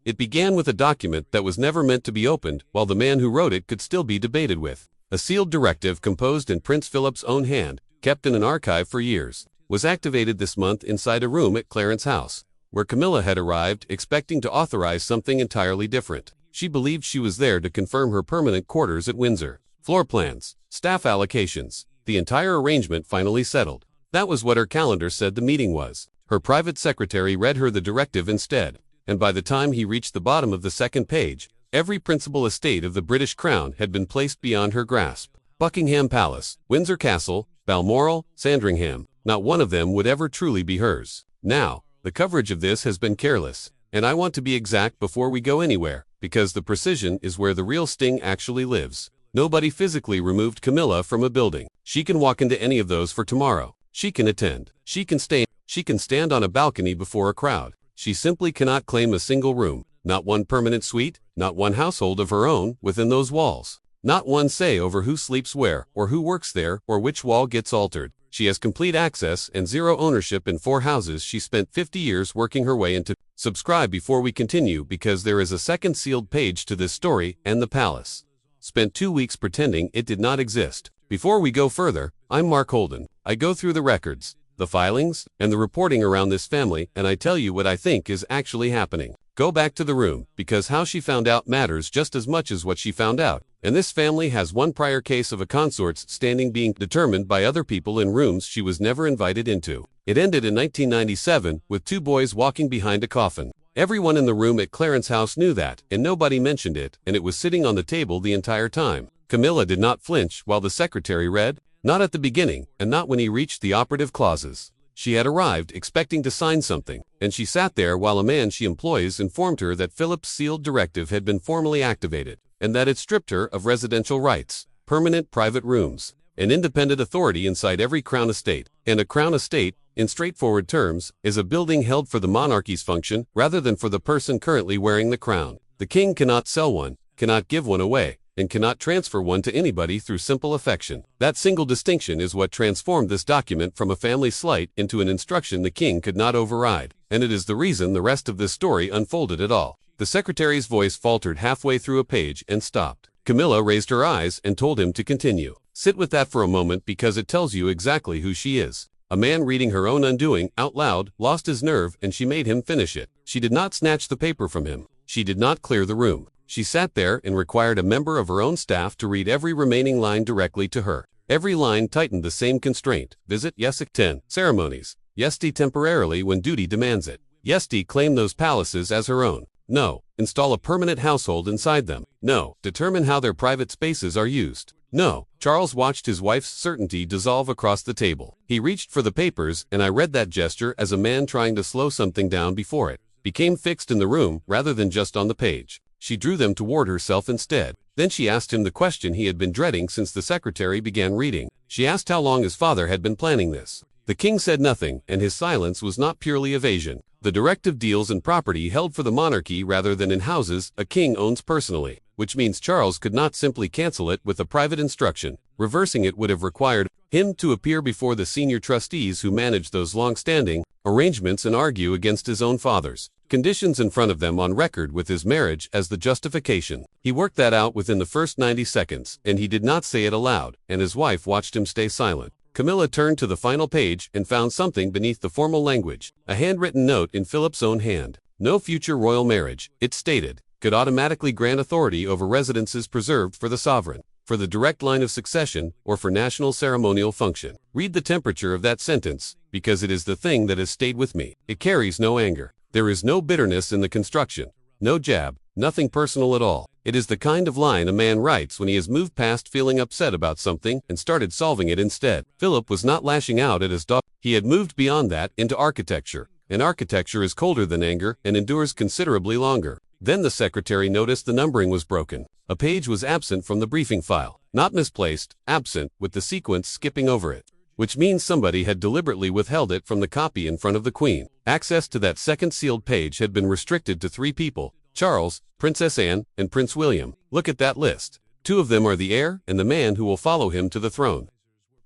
It began with a document that was never meant to be opened, while the man who wrote it could still be debated with. A sealed directive composed in Prince Philip's own hand, kept in an archive for years, was activated this month inside a room at Clarence's house, where Camilla had arrived expecting to authorize something entirely different. She believed she was there to confirm her permanent quarters at Windsor. Floor plans, staff allocations, the entire arrangement finally settled. That was what her calendar said the meeting was. Her private secretary read her the directive instead, and by the time he reached the bottom of the second page, every principal estate of the British Crown had been placed beyond her grasp. Buckingham Palace, Windsor Castle, Balmoral, Sandringham, not one of them would ever truly be hers. Now, the coverage of this has been careless, and I want to be exact before we go anywhere, because the precision is where the real sting actually lives. Nobody physically removed Camilla from a building. She can walk into any of those for tomorrow. She can attend. She can stay. She can stand on a balcony before a crowd. She simply cannot claim a single room, not one permanent suite, not one household of her own within those walls. Not one say over who sleeps where, or who works there, or which wall gets altered. She has complete access and zero ownership in 4 houses she spent 50 years working her way into. Subscribe before we continue, because there is a second sealed page to this story, and the palace spent 2 weeks pretending it did not exist. Before we go further, I'm Mark Holden. I go through the records, the filings, and the reporting around this family, and I tell you what I think is actually happening. Go back to the room, because how she found out matters just as much as what she found out. And this family has one prior case of a consort's standing being determined by other people in rooms she was never invited into. It ended in 1997, with 2 boys walking behind a coffin. Everyone in the room at Clarence's house knew that, and nobody mentioned it, and it was sitting on the table the entire time. Camilla did not flinch while the secretary read, not at the beginning, and not when he reached the operative clauses. She had arrived expecting to sign something, and she sat there while a man she employs informed her that Philip's sealed directive had been formally activated, and that it stripped her of residential rights, permanent private rooms, an independent authority inside every crown estate. And a crown estate, in straightforward terms, is a building held for the monarchy's function rather than for the person currently wearing the crown. The king cannot sell one, cannot give one away, and cannot transfer one to anybody through simple affection. That single distinction is what transformed this document from a family slight into an instruction the king could not override, and it is the reason the rest of this story unfolded at all. The secretary's voice faltered halfway through a page and stopped. Camilla raised her eyes and told him to continue. Sit with that for a moment, because it tells you exactly who she is. A man reading her own undoing out loud lost his nerve, and she made him finish it. She did not snatch the paper from him. She did not clear the room. She sat there and required a member of her own staff to read every remaining line directly to her. Every line tightened the same constraint. Visit, yes, 10. Ceremonies. Yes, temporarily when duty demands it. Yes, claim those palaces as her own. No. Install a permanent household inside them. No. Determine how their private spaces are used. No. Charles watched his wife's certainty dissolve across the table. He reached for the papers, and I read that gesture as a man trying to slow something down before it became fixed in the room rather than just on the page. She drew them toward herself instead. Then she asked him the question he had been dreading since the secretary began reading. She asked how long his father had been planning this. The king said nothing, and his silence was not purely evasion. The directive deals in property held for the monarchy rather than in houses a king owns personally, which means Charles could not simply cancel it with a private instruction. Reversing it would have required him to appear before the senior trustees who managed those long-standing arrangements and argue against his own father's conditions in front of them on record with his marriage as the justification. He worked that out within the first 90 seconds, and he did not say it aloud, and his wife watched him stay silent. Camilla turned to the final page and found something beneath the formal language, a handwritten note in Philip's own hand. No future royal marriage, it stated, could automatically grant authority over residences preserved for the sovereign, for the direct line of succession, or for national ceremonial function. Read the temperature of that sentence, because it is the thing that has stayed with me. It carries no anger. There is no bitterness in the construction, no jab, nothing personal at all. It is the kind of line a man writes when he has moved past feeling upset about something and started solving it instead. Philip was not lashing out at his daughter. He had moved beyond that into architecture, and architecture is colder than anger and endures considerably longer. Then the secretary noticed the numbering was broken. A page was absent from the briefing file. Not misplaced, absent, with the sequence skipping over it, which means somebody had deliberately withheld it from the copy in front of the Queen. Access to that second sealed page had been restricted to 3 people: Charles, Princess Anne, and Prince William. Look at that list. 2 of them are the heir and the man who will follow him to the throne.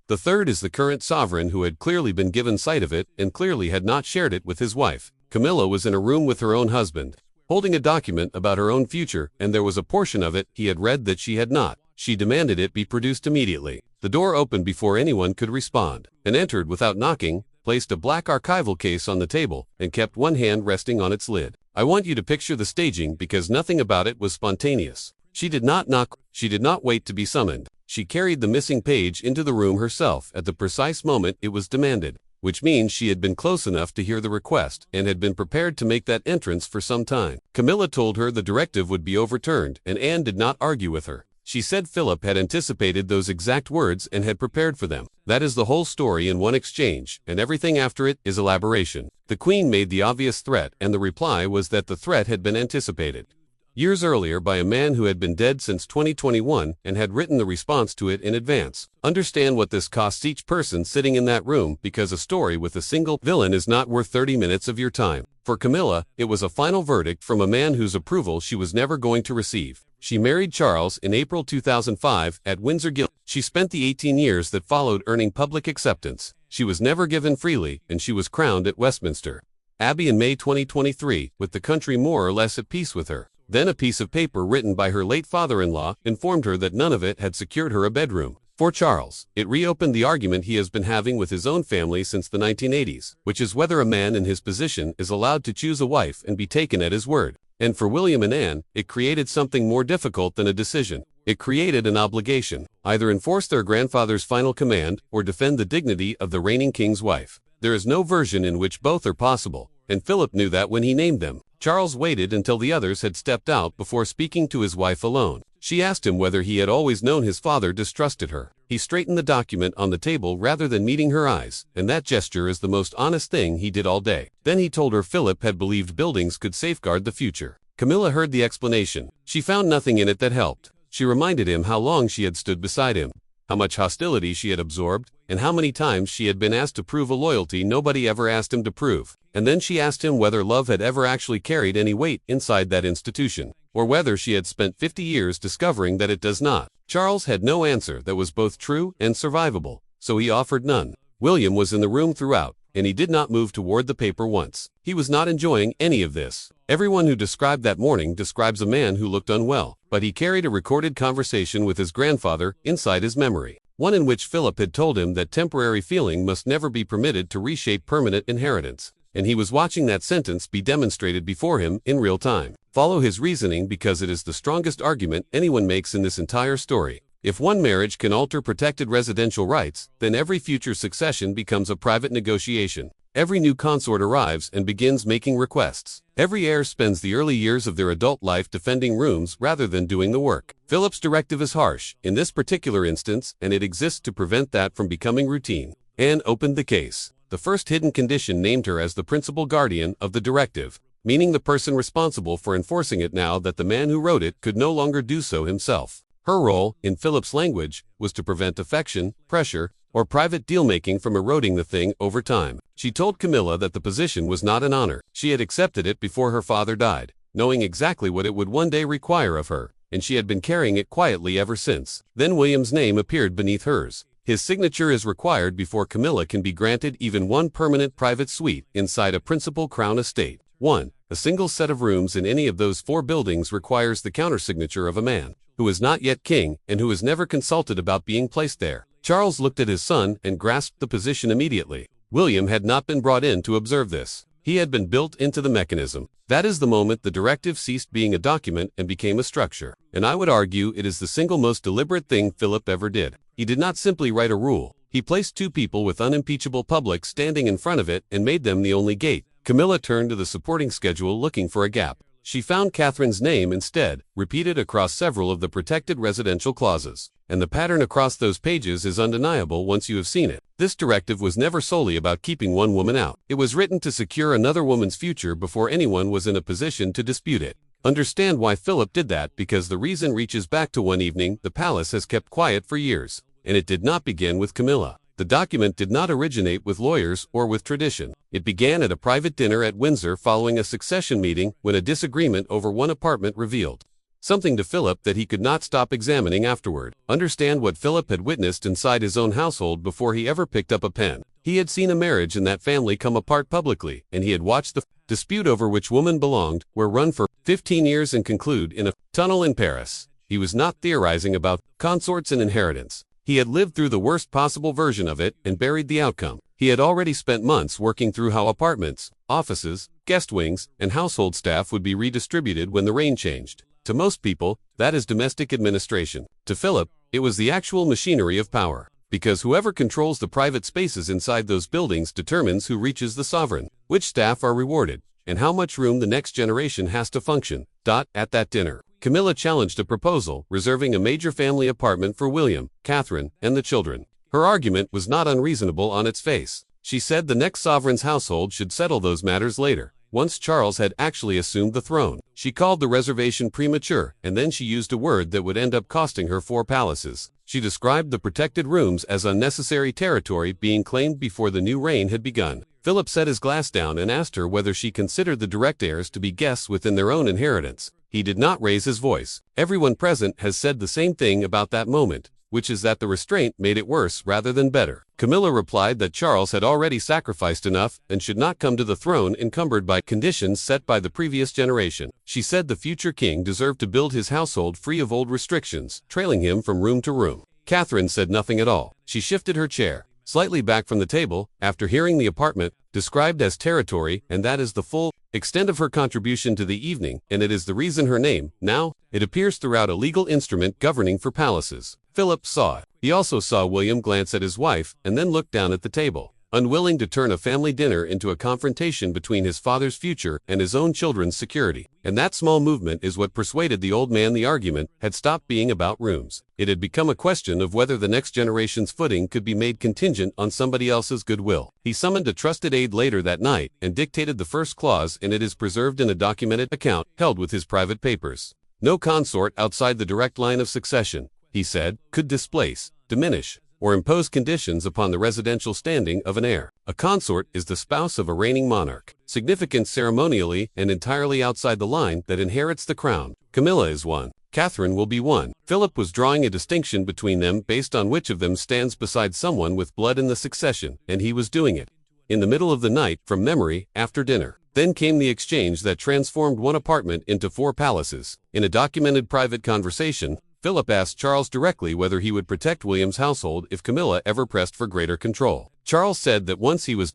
The third is the current sovereign, who had clearly been given sight of it and clearly had not shared it with his wife. Camilla was in a room with her own husband, holding a document about her own future, and there was a portion of it he had read that she had not. She demanded it be produced immediately. The door opened before anyone could respond, and entered without knocking, placed a black archival case on the table, and kept one hand resting on its lid. I want you to picture the staging because nothing about it was spontaneous. She did not knock, she did not wait to be summoned. She carried the missing page into the room herself at the precise moment it was demanded, which means she had been close enough to hear the request and had been prepared to make that entrance for some time. Camilla told her the directive would be overturned, and Anne did not argue with her. She said Philip had anticipated those exact words and had prepared for them. That is the whole story in one exchange, and everything after it is elaboration. The Queen made the obvious threat, and the reply was that the threat had been anticipated years earlier by a man who had been dead since 2021 and had written the response to it in advance. Understand what this costs each person sitting in that room, because a story with a single villain is not worth 30 minutes of your time. For Camilla, it was a final verdict from a man whose approval she was never going to receive. She married Charles in April 2005 at Windsor Guild. She spent the 18 years that followed earning public acceptance. She was never given freely, and she was crowned at Westminster Abbey in May 2023, with the country more or less at peace with her. Then a piece of paper written by her late father-in-law informed her that none of it had secured her a bedroom. For Charles, it reopened the argument he has been having with his own family since the 1980s, which is whether a man in his position is allowed to choose a wife and be taken at his word. And for William and Anne, it created something more difficult than a decision. It created an obligation, either enforce their grandfather's final command or defend the dignity of the reigning king's wife. There is no version in which both are possible, and Philip knew that when he named them. Charles waited until the others had stepped out before speaking to his wife alone. She asked him whether he had always known his father distrusted her. He straightened the document on the table rather than meeting her eyes, and that gesture is the most honest thing he did all day. Then he told her Philip had believed buildings could safeguard the future. Camilla heard the explanation. She found nothing in it that helped. She reminded him how long she had stood beside him, how much hostility she had absorbed, and how many times she had been asked to prove a loyalty nobody ever asked him to prove. And then she asked him whether love had ever actually carried any weight inside that institution, or whether she had spent 50 years discovering that it does not. Charles had no answer that was both true and survivable, so he offered none. William was in the room throughout, and he did not move toward the paper once. He was not enjoying any of this. Everyone who described that morning describes a man who looked unwell, but he carried a recorded conversation with his grandfather inside his memory, one in which Philip had told him that temporary feeling must never be permitted to reshape permanent inheritance, and he was watching that sentence be demonstrated before him in real time. Follow his reasoning because it is the strongest argument anyone makes in this entire story. If one marriage can alter protected residential rights, then every future succession becomes a private negotiation. Every new consort arrives and begins making requests. Every heir spends the early years of their adult life defending rooms rather than doing the work. Philip's directive is harsh, in this particular instance, and it exists to prevent that from becoming routine. Anne opened the case. The first hidden condition named her as the principal guardian of the directive, meaning the person responsible for enforcing it now that the man who wrote it could no longer do so himself. Her role, in Philip's language, was to prevent affection, pressure, or private deal-making from eroding the thing over time. She told Camilla that the position was not an honor. She had accepted it before her father died, knowing exactly what it would one day require of her, and she had been carrying it quietly ever since. Then William's name appeared beneath hers. His signature is required before Camilla can be granted even one permanent private suite inside a principal crown estate. 1. A single set of rooms in any of those 4 buildings requires the countersignature of a man who is not yet king and who is never consulted about being placed there. Charles looked at his son and grasped the position immediately. William had not been brought in to observe this. He had been built into the mechanism. That is the moment the directive ceased being a document and became a structure. And I would argue it is the single most deliberate thing Philip ever did. He did not simply write a rule. He placed 2 people with unimpeachable public standing in front of it and made them the only gate. Camilla turned to the supporting schedule looking for a gap. She found Catherine's name instead, repeated across several of the protected residential clauses. And the pattern across those pages is undeniable once you have seen it. This directive was never solely about keeping one woman out. It was written to secure another woman's future before anyone was in a position to dispute it. Understand why Philip did that, because the reason reaches back to one evening the palace has kept quiet for years. And it did not begin with Camilla. The document did not originate with lawyers or with tradition. It began at a private dinner at Windsor following a succession meeting when a disagreement over one apartment revealed something to Philip that he could not stop examining afterward. Understand what Philip had witnessed inside his own household before he ever picked up a pen. He had seen a marriage in that family come apart publicly, and he had watched the dispute over which woman belonged were run for 15 years and conclude in a tunnel in Paris. He was not theorizing about consorts and inheritance. He had lived through the worst possible version of it and buried the outcome. He had already spent months working through how apartments, offices, guest wings, and household staff would be redistributed when the reign changed. To most people, that is domestic administration. To Philip, it was the actual machinery of power. Because whoever controls the private spaces inside those buildings determines who reaches the sovereign, which staff are rewarded, and how much room the next generation has to function. At that dinner, Camilla challenged a proposal reserving a major family apartment for William, Catherine, and the children. Her argument was not unreasonable on its face. She said the next sovereign's household should settle those matters later, once Charles had actually assumed the throne. She called the reservation premature, and then she used a word that would end up costing her 4 palaces. She described the protected rooms as unnecessary territory being claimed before the new reign had begun. Philip set his glass down and asked her whether she considered the direct heirs to be guests within their own inheritance. He did not raise his voice. Everyone present has said the same thing about that moment, which is that the restraint made it worse rather than better. Camilla replied that Charles had already sacrificed enough and should not come to the throne encumbered by conditions set by the previous generation. She said the future king deserved to build his household free of old restrictions, trailing him from room to room. Catherine said nothing at all. She shifted her chair slightly back from the table, after hearing the apartment described as territory, and that is the full extent of her contribution to the evening, and it is the reason her name, now, it appears throughout a legal instrument governing for palaces. Philip saw it. He also saw William glance at his wife, and then look down at the table. Unwilling to turn a family dinner into a confrontation between his father's future and his own children's security. And that small movement is what persuaded the old man the argument had stopped being about rooms. It had become a question of whether the next generation's footing could be made contingent on somebody else's goodwill. He summoned a trusted aide later that night and dictated the first clause, and it is preserved in a documented account held with his private papers. No consort outside the direct line of succession, he said, could displace, diminish, or impose conditions upon the residential standing of an heir. A consort is the spouse of a reigning monarch, significant ceremonially and entirely outside the line that inherits the crown. Camilla is one. Catherine will be one. Philip was drawing a distinction between them based on which of them stands beside someone with blood in the succession, and he was doing it. In the middle of the night, from memory, after dinner. Then came the exchange that transformed one apartment into 4 palaces. In a documented private conversation, Philip asked Charles directly whether he would protect William's household if Camilla ever pressed for greater control. Charles said that once he was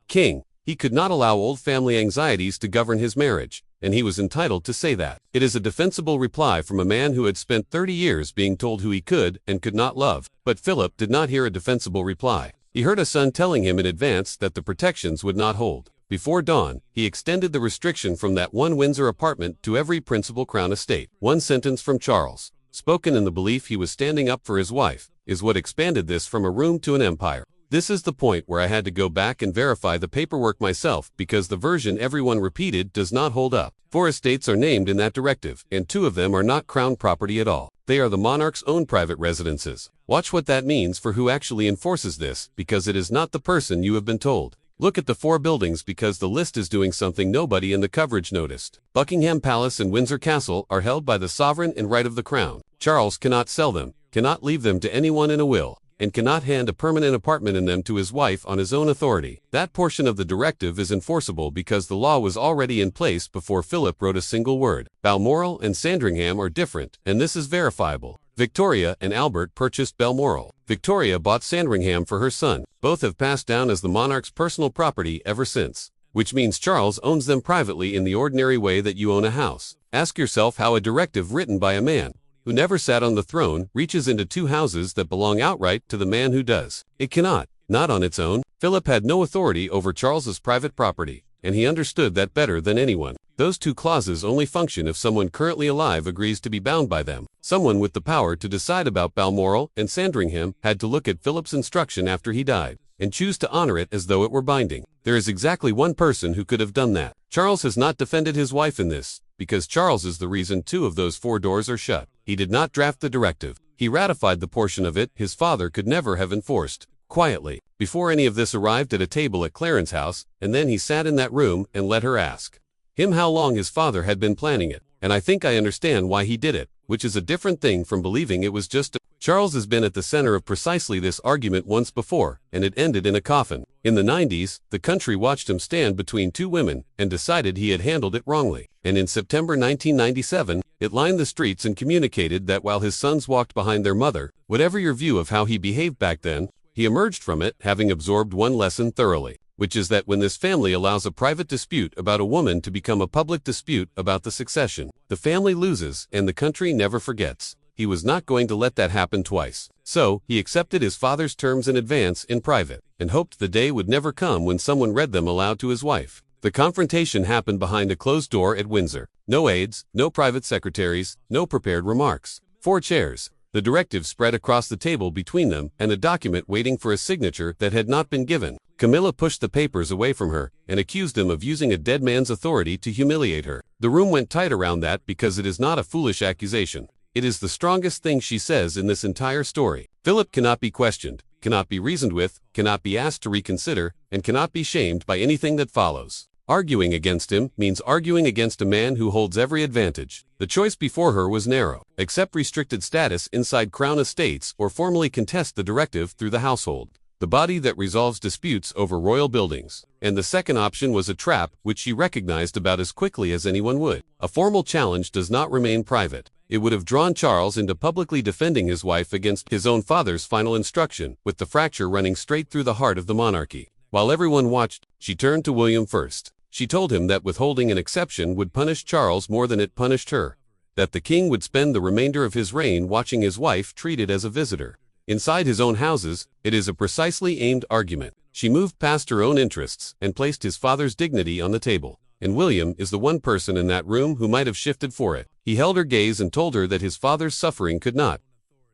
king, he could not allow old family anxieties to govern his marriage, and he was entitled to say that. It is a defensible reply from a man who had spent 30 years being told who he could and could not love. But Philip did not hear a defensible reply. He heard a son telling him in advance that the protections would not hold. Before dawn, he extended the restriction from that one Windsor apartment to every principal crown estate. One sentence from Charles, spoken in the belief he was standing up for his wife, is what expanded this from a room to an empire. This is the point where I had to go back and verify the paperwork myself because the version everyone repeated does not hold up. 4 estates are named in that directive, and 2 of them are not crown property at all. They are the monarch's own private residences. Watch what that means for who actually enforces this, because it is not the person you have been told. Look at the 4 buildings because the list is doing something nobody in the coverage noticed. Buckingham Palace and Windsor Castle are held by the sovereign in right of the crown. Charles cannot sell them, cannot leave them to anyone in a will, and cannot hand a permanent apartment in them to his wife on his own authority. That portion of the directive is enforceable because the law was already in place before Philip wrote a single word. Balmoral and Sandringham are different, and this is verifiable. Victoria and Albert purchased Balmoral. Victoria bought Sandringham for her son. Both have passed down as the monarch's personal property ever since, which means Charles owns them privately in the ordinary way that you own a house. Ask yourself how a directive written by a man who never sat on the throne reaches into 2 houses that belong outright to the man who does. It cannot, not on its own. Philip had no authority over Charles's private property, and he understood that better than anyone. Those 2 clauses only function if someone currently alive agrees to be bound by them. Someone with the power to decide about Balmoral and Sandringham had to look at Philip's instruction after he died, and choose to honor it as though it were binding. There is exactly one person who could have done that. Charles has not defended his wife in this, because Charles is the reason 2 of those 4 doors are shut. He did not draft the directive. He ratified the portion of it his father could never have enforced. Quietly, before any of this arrived at a table at Clarence's house, and then he sat in that room and let her ask him how long his father had been planning it. And I think I understand why he did it, which is a different thing from believing it was just a Charles has been at the center of precisely this argument once before, and it ended in a coffin. In the 90s, the country watched him stand between two women and decided he had handled it wrongly. And in September 1997, it lined the streets and communicated that while his sons walked behind their mother, whatever your view of how he behaved back then, he emerged from it having absorbed one lesson thoroughly, which is that when this family allows a private dispute about a woman to become a public dispute about the succession, the family loses and the country never forgets. He was not going to let that happen twice. So, he accepted his father's terms in advance in private, and hoped the day would never come when someone read them aloud to his wife. The confrontation happened behind a closed door at Windsor. No aides, no private secretaries, no prepared remarks. 4 chairs. The directive spread across the table between them and a document waiting for a signature that had not been given. Camilla pushed the papers away from her and accused him of using a dead man's authority to humiliate her. The room went tight around that because it is not a foolish accusation. It is the strongest thing she says in this entire story. Philip cannot be questioned, cannot be reasoned with, cannot be asked to reconsider, and cannot be shamed by anything that follows. Arguing against him means arguing against a man who holds every advantage. The choice before her was narrow: accept restricted status inside Crown estates or formally contest the directive through the household, the body that resolves disputes over royal buildings. And the second option was a trap which she recognized about as quickly as anyone would. A formal challenge does not remain private. It would have drawn Charles into publicly defending his wife against his own father's final instruction, with the fracture running straight through the heart of the monarchy. While everyone watched, she turned to William first. She told him that withholding an exception would punish Charles more than it punished her, that the king would spend the remainder of his reign watching his wife treated as a visitor. Inside his own houses, it is a precisely aimed argument. She moved past her own interests and placed his father's dignity on the table. And William is the one person in that room who might have shifted for it. He held her gaze and told her that his father's suffering could not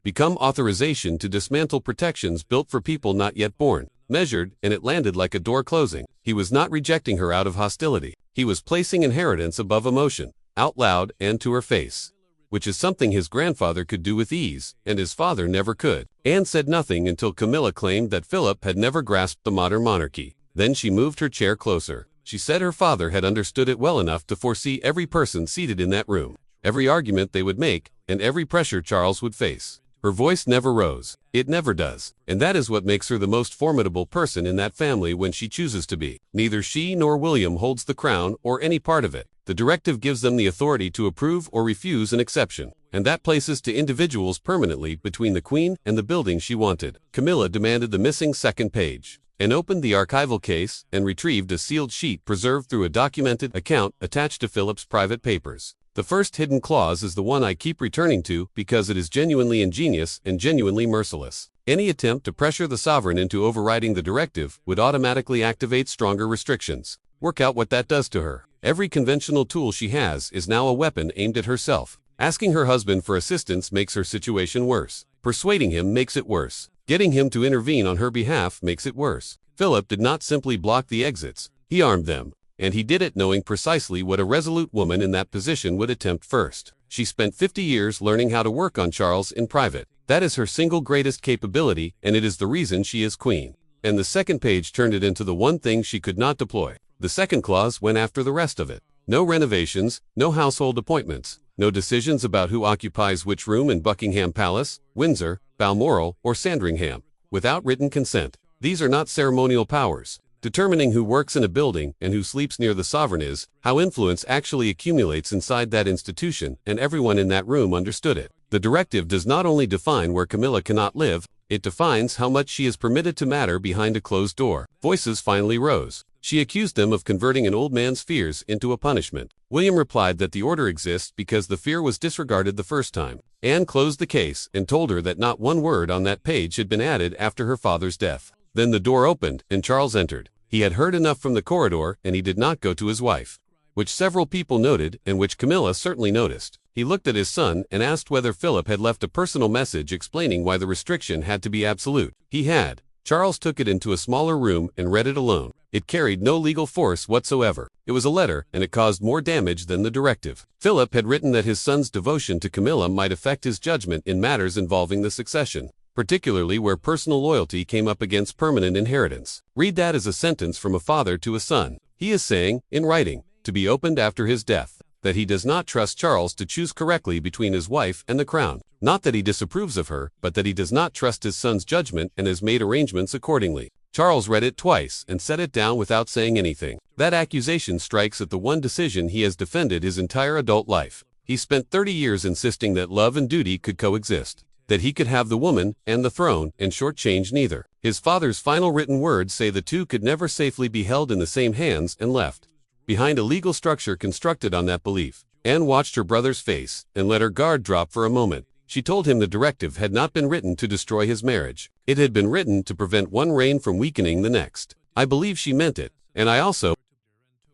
become authorization to dismantle protections built for people not yet born. Measured, and it landed like a door closing. He was not rejecting her out of hostility. He was placing inheritance above emotion, out loud and to her face, which is something his grandfather could do with ease, and his father never could. Anne said nothing until Camilla claimed that Philip had never grasped the modern monarchy. Then she moved her chair closer. She said her father had understood it well enough to foresee every person seated in that room, every argument they would make, and every pressure Charles would face. Her voice never rose. It never does. And that is what makes her the most formidable person in that family when she chooses to be. Neither she nor William holds the crown or any part of it. The directive gives them the authority to approve or refuse an exception, and that places to individuals permanently between the Queen and the building she wanted. Camilla demanded the missing second page, and opened the archival case and retrieved a sealed sheet preserved through a documented account attached to Philip's private papers. The first hidden clause is the one I keep returning to because it is genuinely ingenious and genuinely merciless. Any attempt to pressure the sovereign into overriding the directive would automatically activate stronger restrictions. Work out what that does to her. Every conventional tool she has is now a weapon aimed at herself. Asking her husband for assistance makes her situation worse. Persuading him makes it worse. Getting him to intervene on her behalf makes it worse. Philip did not simply block the exits. He armed them. And he did it knowing precisely what a resolute woman in that position would attempt first. She spent 50 years learning how to work on Charles in private. That is her single greatest capability, and it is the reason she is queen. And the second page turned it into the one thing she could not deploy. The second clause went after the rest of it. No renovations, no household appointments, no decisions about who occupies which room in Buckingham Palace, Windsor, Balmoral, or Sandringham, without written consent. These are not ceremonial powers. Determining who works in a building and who sleeps near the sovereign is how influence actually accumulates inside that institution, and everyone in that room understood it. The directive does not only define where Camilla cannot live, it defines how much she is permitted to matter behind a closed door. Voices finally rose. She accused them of converting an old man's fears into a punishment. William replied that the order exists because the fear was disregarded the first time. Anne closed the case and told her that not one word on that page had been added after her father's death. Then the door opened and Charles entered. He had heard enough from the corridor and he did not go to his wife, which several people noted and which Camilla certainly noticed. He looked at his son and asked whether Philip had left a personal message explaining why the restriction had to be absolute. He had. Charles took it into a smaller room and read it alone. It carried no legal force whatsoever. It was a letter, and it caused more damage than the directive. Philip had written that his son's devotion to Camilla might affect his judgment in matters involving the succession, particularly where personal loyalty came up against permanent inheritance. Read that as a sentence from a father to a son. He is saying, in writing, to be opened after his death, that he does not trust Charles to choose correctly between his wife and the crown. Not that he disapproves of her, but that he does not trust his son's judgment and has made arrangements accordingly. Charles read it twice and set it down without saying anything. That accusation strikes at the one decision he has defended his entire adult life. He spent 30 years insisting that love and duty could coexist, that he could have the woman and the throne and shortchange neither. His father's final written words say the two could never safely be held in the same hands and left behind a legal structure constructed on that belief. Anne watched her brother's face and let her guard drop for a moment. She told him the directive had not been written to destroy his marriage. It had been written to prevent one reign from weakening the next. I believe she meant it, and I also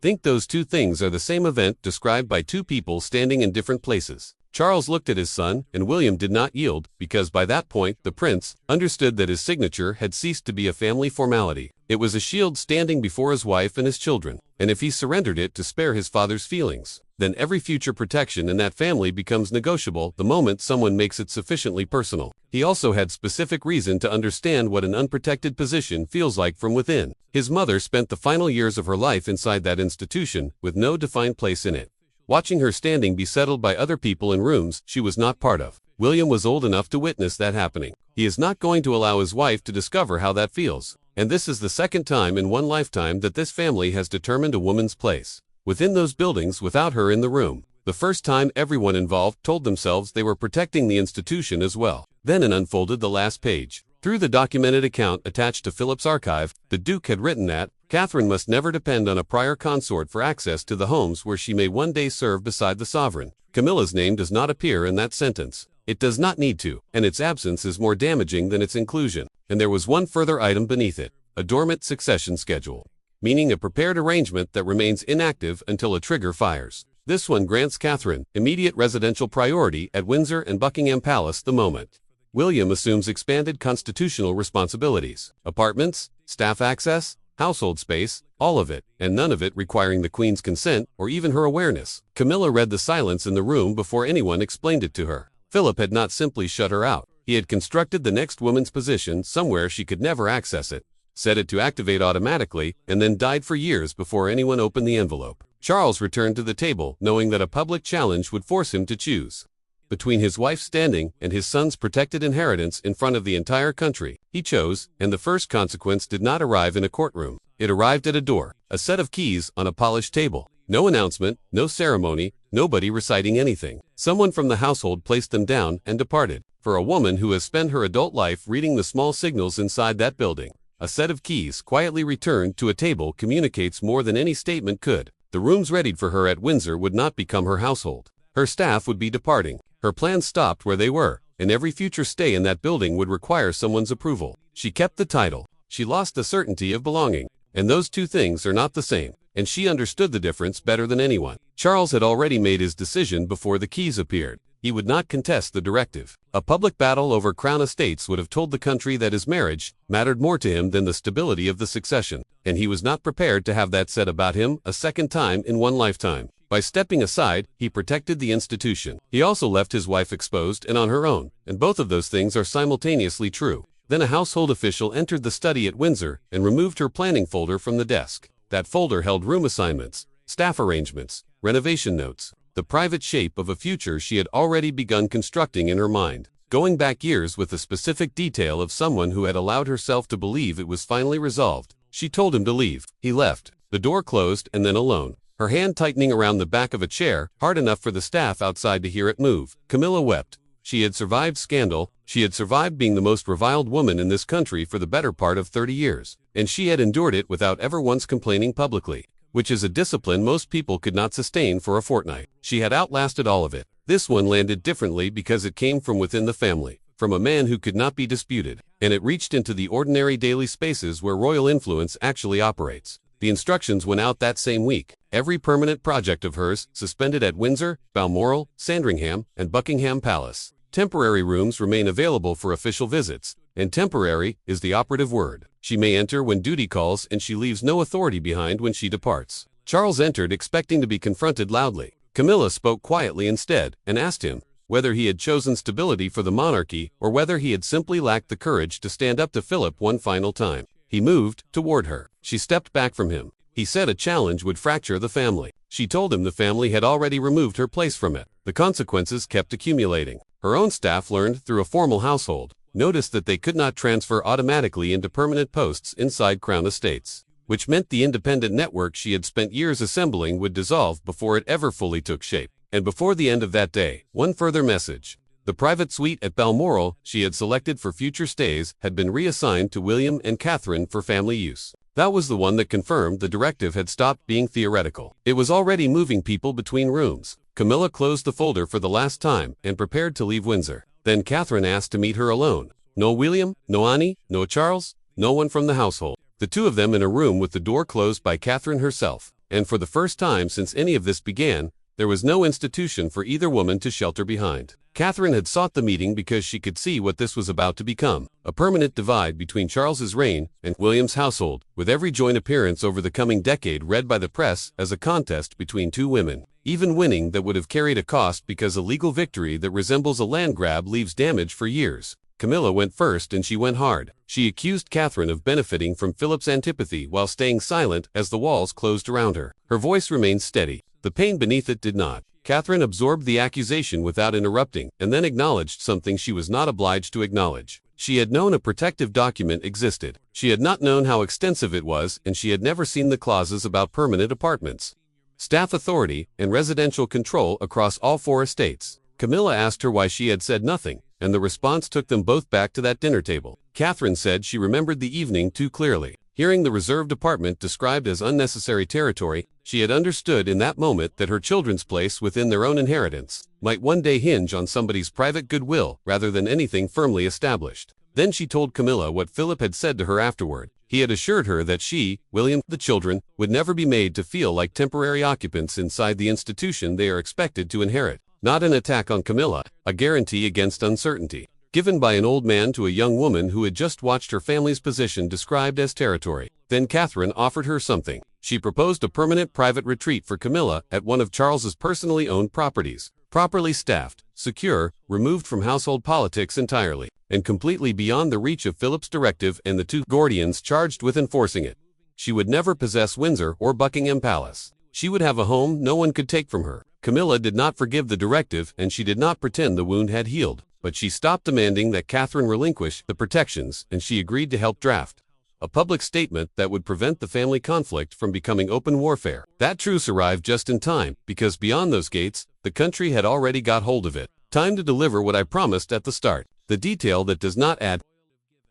think those two things are the same event described by two people standing in different places. Charles looked at his son, and William did not yield, because by that point the prince understood that his signature had ceased to be a family formality. It was a shield standing before his wife and his children, and if he surrendered it to spare his father's feelings, then every future protection in that family becomes negotiable the moment someone makes it sufficiently personal. He also had specific reason to understand what an unprotected position feels like from within. His mother spent the final years of her life inside that institution, with no defined place in it. Watching her standing be settled by other people in rooms she was not part of. William was old enough to witness that happening. He is not going to allow his wife to discover how that feels. And this is the second time in one lifetime that this family has determined a woman's place within those buildings without her in the room. The first time everyone involved told themselves they were protecting the institution as well. Then Anne unfolded the last page. Through the documented account attached to Philip's archive, the Duke had written that Catherine must never depend on a prior consort for access to the homes where she may one day serve beside the sovereign. Camilla's name does not appear in that sentence. It does not need to, and its absence is more damaging than its inclusion. And there was one further item beneath it, a dormant succession schedule, meaning a prepared arrangement that remains inactive until a trigger fires. This one grants Catherine immediate residential priority at Windsor and Buckingham Palace the moment William assumes expanded constitutional responsibilities. Apartments, staff access, household space, all of it, and none of it requiring the Queen's consent or even her awareness. Camilla read the silence in the room before anyone explained it to her. Philip had not simply shut her out. He had constructed the next woman's position somewhere she could never access it, set it to activate automatically, and then died for years before anyone opened the envelope. Charles returned to the table, knowing that a public challenge would force him to choose between his wife's standing and his son's protected inheritance in front of the entire country. He chose, and the first consequence did not arrive in a courtroom. It arrived at a door, a set of keys on a polished table. No announcement, no ceremony, nobody reciting anything. Someone from the household placed them down and departed. For a woman who has spent her adult life reading the small signals inside that building, a set of keys quietly returned to a table communicates more than any statement could. The rooms readied for her at Windsor would not become her household. Her staff would be departing. Her plans stopped where they were, and every future stay in that building would require someone's approval. She kept the title. She lost the certainty of belonging. And those two things are not the same, and she understood the difference better than anyone. Charles had already made his decision before the keys appeared. He would not contest the directive. A public battle over crown estates would have told the country that his marriage mattered more to him than the stability of the succession, and he was not prepared to have that said about him a second time in one lifetime. By stepping aside, he protected the institution. He also left his wife exposed and on her own, and both of those things are simultaneously true. Then a household official entered the study at Windsor and removed her planning folder from the desk. That folder held room assignments, staff arrangements, renovation notes, the private shape of a future she had already begun constructing in her mind, going back years with the specific detail of someone who had allowed herself to believe it was finally resolved. She told him to leave. He left. The door closed, and then alone, her hand tightening around the back of a chair, hard enough for the staff outside to hear it move. Camilla wept. She had survived scandal. She had survived being the most reviled woman in this country for the better part of 30 years. And she had endured it without ever once complaining publicly, which is a discipline most people could not sustain for a fortnight. She had outlasted all of it. This one landed differently because it came from within the family, from a man who could not be disputed, and it reached into the ordinary daily spaces where royal influence actually operates. The instructions went out that same week. Every permanent project of hers suspended at Windsor, Balmoral, Sandringham, and Buckingham Palace. Temporary rooms remain available for official visits, and temporary is the operative word. She may enter when duty calls, and she leaves no authority behind when she departs. Charles entered expecting to be confronted loudly. Camilla spoke quietly instead and asked him whether he had chosen stability for the monarchy or whether he had simply lacked the courage to stand up to Philip one final time. He moved toward her. She stepped back from him. He said a challenge would fracture the family. She told him the family had already removed her place from it. The consequences kept accumulating. Her own staff learned through a formal household, noticed that they could not transfer automatically into permanent posts inside Crown estates, which meant the independent network she had spent years assembling would dissolve before it ever fully took shape. And before the end of that day, one further message. The private suite at Balmoral she had selected for future stays had been reassigned to William and Catherine for family use. That was the one that confirmed the directive had stopped being theoretical. It was already moving people between rooms. Camilla closed the folder for the last time and prepared to leave Windsor. Then Catherine asked to meet her alone. No William, no Annie, no Charles, no one from the household. The two of them in a room with the door closed by Catherine herself. And for the first time since any of this began, there was no institution for either woman to shelter behind. Catherine had sought the meeting because she could see what this was about to become, a permanent divide between Charles's reign and William's household, with every joint appearance over the coming decade read by the press as a contest between two women. Even winning that would have carried a cost because a legal victory that resembles a land grab leaves damage for years. Camilla went first and she went hard. She accused Catherine of benefiting from Philip's antipathy while staying silent as the walls closed around her. Her voice remained steady. The pain beneath it did not. Catherine absorbed the accusation without interrupting, and then acknowledged something she was not obliged to acknowledge. She had known a protective document existed. She had not known how extensive it was, and she had never seen the clauses about permanent apartments, staff authority, and residential control across all 4 estates. Camilla asked her why she had said nothing, and the response took them both back to that dinner table. Catherine said she remembered the evening too clearly. Hearing the reserved apartment described as unnecessary territory, she had understood in that moment that her children's place within their own inheritance might one day hinge on somebody's private goodwill rather than anything firmly established. Then she told Camilla what Philip had said to her afterward. He had assured her that she, William, the children, would never be made to feel like temporary occupants inside the institution they are expected to inherit. Not an attack on Camilla, a guarantee against uncertainty, given by an old man to a young woman who had just watched her family's position described as territory. Then Catherine offered her something. She proposed a permanent private retreat for Camilla at one of Charles's personally owned properties, properly staffed, secure, removed from household politics entirely, and completely beyond the reach of Philip's directive and the 2 guardians charged with enforcing it. She would never possess Windsor or Buckingham Palace. She would have a home no one could take from her. Camilla did not forgive the directive, and she did not pretend the wound had healed. But she stopped demanding that Catherine relinquish the protections, and she agreed to help draft a public statement that would prevent the family conflict from becoming open warfare. That truce arrived just in time, because beyond those gates, the country had already got hold of it. Time to deliver what I promised at the start. The detail that does not add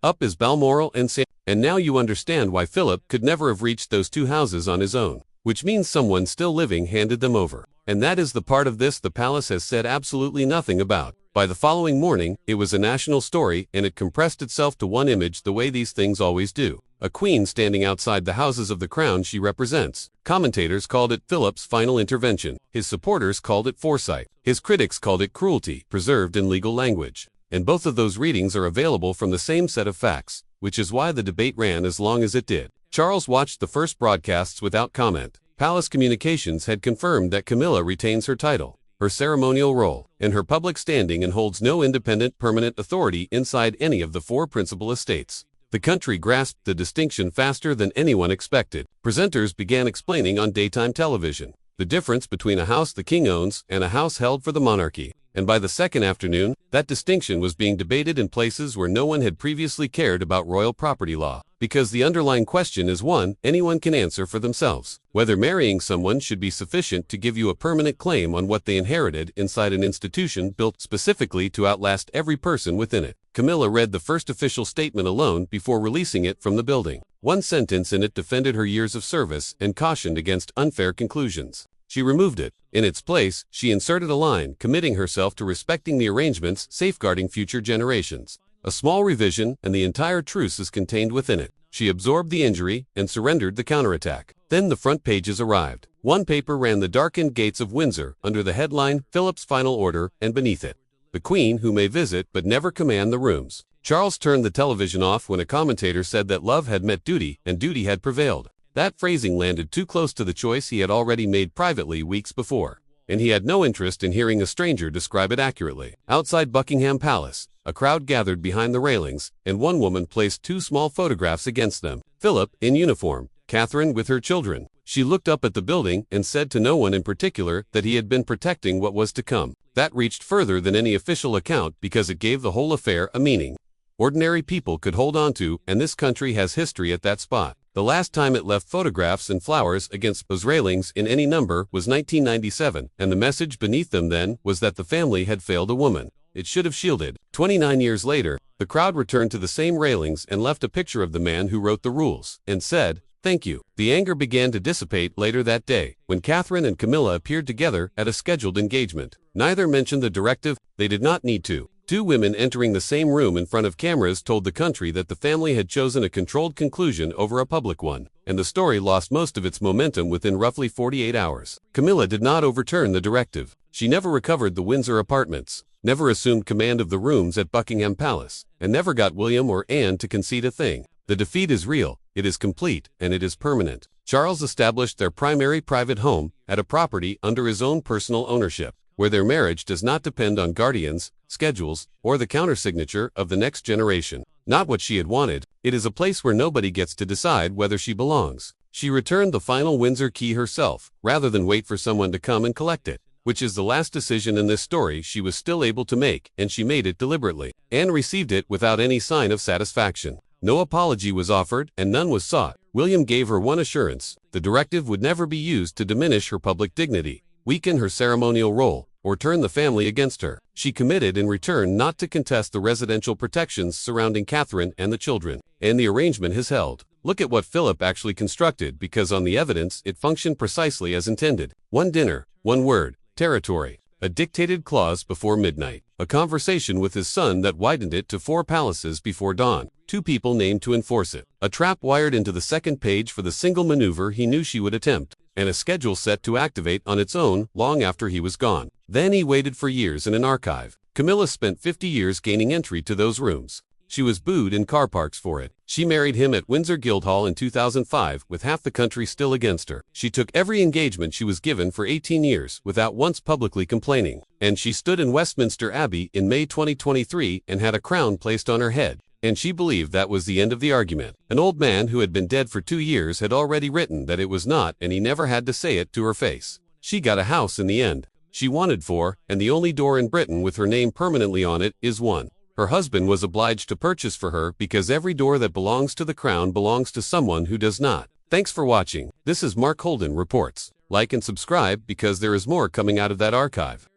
up is Balmoral and Sam. And now you understand why Philip could never have reached those 2 houses on his own, which means someone still living handed them over. And that is the part of this the palace has said absolutely nothing about. By the following morning, it was a national story, and it compressed itself to one image the way these things always do. A queen standing outside the houses of the crown she represents. Commentators called it Philip's final intervention. His supporters called it foresight. His critics called it cruelty, preserved in legal language. And both of those readings are available from the same set of facts, which is why the debate ran as long as it did. Charles watched the first broadcasts without comment. Palace Communications had confirmed that Camilla retains her title, her ceremonial role, and her public standing and holds no independent permanent authority inside any of the 4 principal estates. The country grasped the distinction faster than anyone expected. Presenters began explaining on daytime television the difference between a house the king owns and a house held for the monarchy. And by the second afternoon, that distinction was being debated in places where no one had previously cared about royal property law, because the underlying question is one anyone can answer for themselves: whether marrying someone should be sufficient to give you a permanent claim on what they inherited inside an institution built specifically to outlast every person within it. Camilla read the first official statement alone before releasing it from the building. One sentence in it defended her years of service and cautioned against unfair conclusions. She removed it. In its place, she inserted a line committing herself to respecting the arrangements safeguarding future generations. A small revision, and the entire truce is contained within it. She absorbed the injury and surrendered the counterattack. Then the front pages arrived. One paper ran the darkened gates of Windsor under the headline Philip's Final Order, and beneath it, the Queen who may visit but never command the rooms. Charles turned the television off when a commentator said that love had met duty and duty had prevailed. That phrasing landed too close to the choice he had already made privately weeks before, and he had no interest in hearing a stranger describe it accurately. Outside Buckingham Palace, a crowd gathered behind the railings, and one woman placed 2 small photographs against them. Philip, in uniform, Catherine with her children. She looked up at the building and said to no one in particular that he had been protecting what was to come. That reached further than any official account because it gave the whole affair a meaning ordinary people could hold on to, and this country has history at that spot. The last time it left photographs and flowers against those railings in any number was 1997, and the message beneath them then was that the family had failed a woman it should have shielded. 29 years later, the crowd returned to the same railings and left a picture of the man who wrote the rules, and said, "Thank you." The anger began to dissipate later that day, when Catherine and Camilla appeared together at a scheduled engagement. Neither mentioned the directive, they did not need to. Two women entering the same room in front of cameras told the country that the family had chosen a controlled conclusion over a public one, and the story lost most of its momentum within roughly 48 hours. Camilla did not overturn the directive. She never recovered the Windsor apartments, never assumed command of the rooms at Buckingham Palace, and never got William or Anne to concede a thing. The defeat is real, it is complete, and it is permanent. Charles established their primary private home at a property under his own personal ownership, where their marriage does not depend on guardians, schedules, or the countersignature of the next generation. Not what she had wanted, it is a place where nobody gets to decide whether she belongs. She returned the final Windsor key herself, rather than wait for someone to come and collect it, which is the last decision in this story she was still able to make, and she made it deliberately. Anne received it without any sign of satisfaction. No apology was offered, and none was sought. William gave her one assurance: the directive would never be used to diminish her public dignity, weaken her ceremonial role, or turn the family against her. She committed in return not to contest the residential protections surrounding Catherine and the children, and the arrangement has held. Look at what Philip actually constructed, because on the evidence it functioned precisely as intended. One dinner, one word, territory, a dictated clause before midnight, a conversation with his son that widened it to 4 palaces before dawn, 2 people named to enforce it, a trap wired into the second page for the single maneuver he knew she would attempt, and a schedule set to activate on its own long after he was gone. Then he waited for years in an archive. Camilla spent 50 years gaining entry to those rooms. She was booed in car parks for it. She married him at Windsor Guildhall in 2005 with half the country still against her. She took every engagement she was given for 18 years without once publicly complaining. And she stood in Westminster Abbey in May 2023 and had a crown placed on her head. And she believed that was the end of the argument. An old man who had been dead for 2 years had already written that it was not, and he never had to say it to her face. She got a house in the end. She wanted 4, and the only door in Britain with her name permanently on it is 1. Her husband was obliged to purchase for her because every door that belongs to the crown belongs to someone who does not. Thanks for watching. This is Mark Holden Reports. Like and subscribe because there is more coming out of that archive.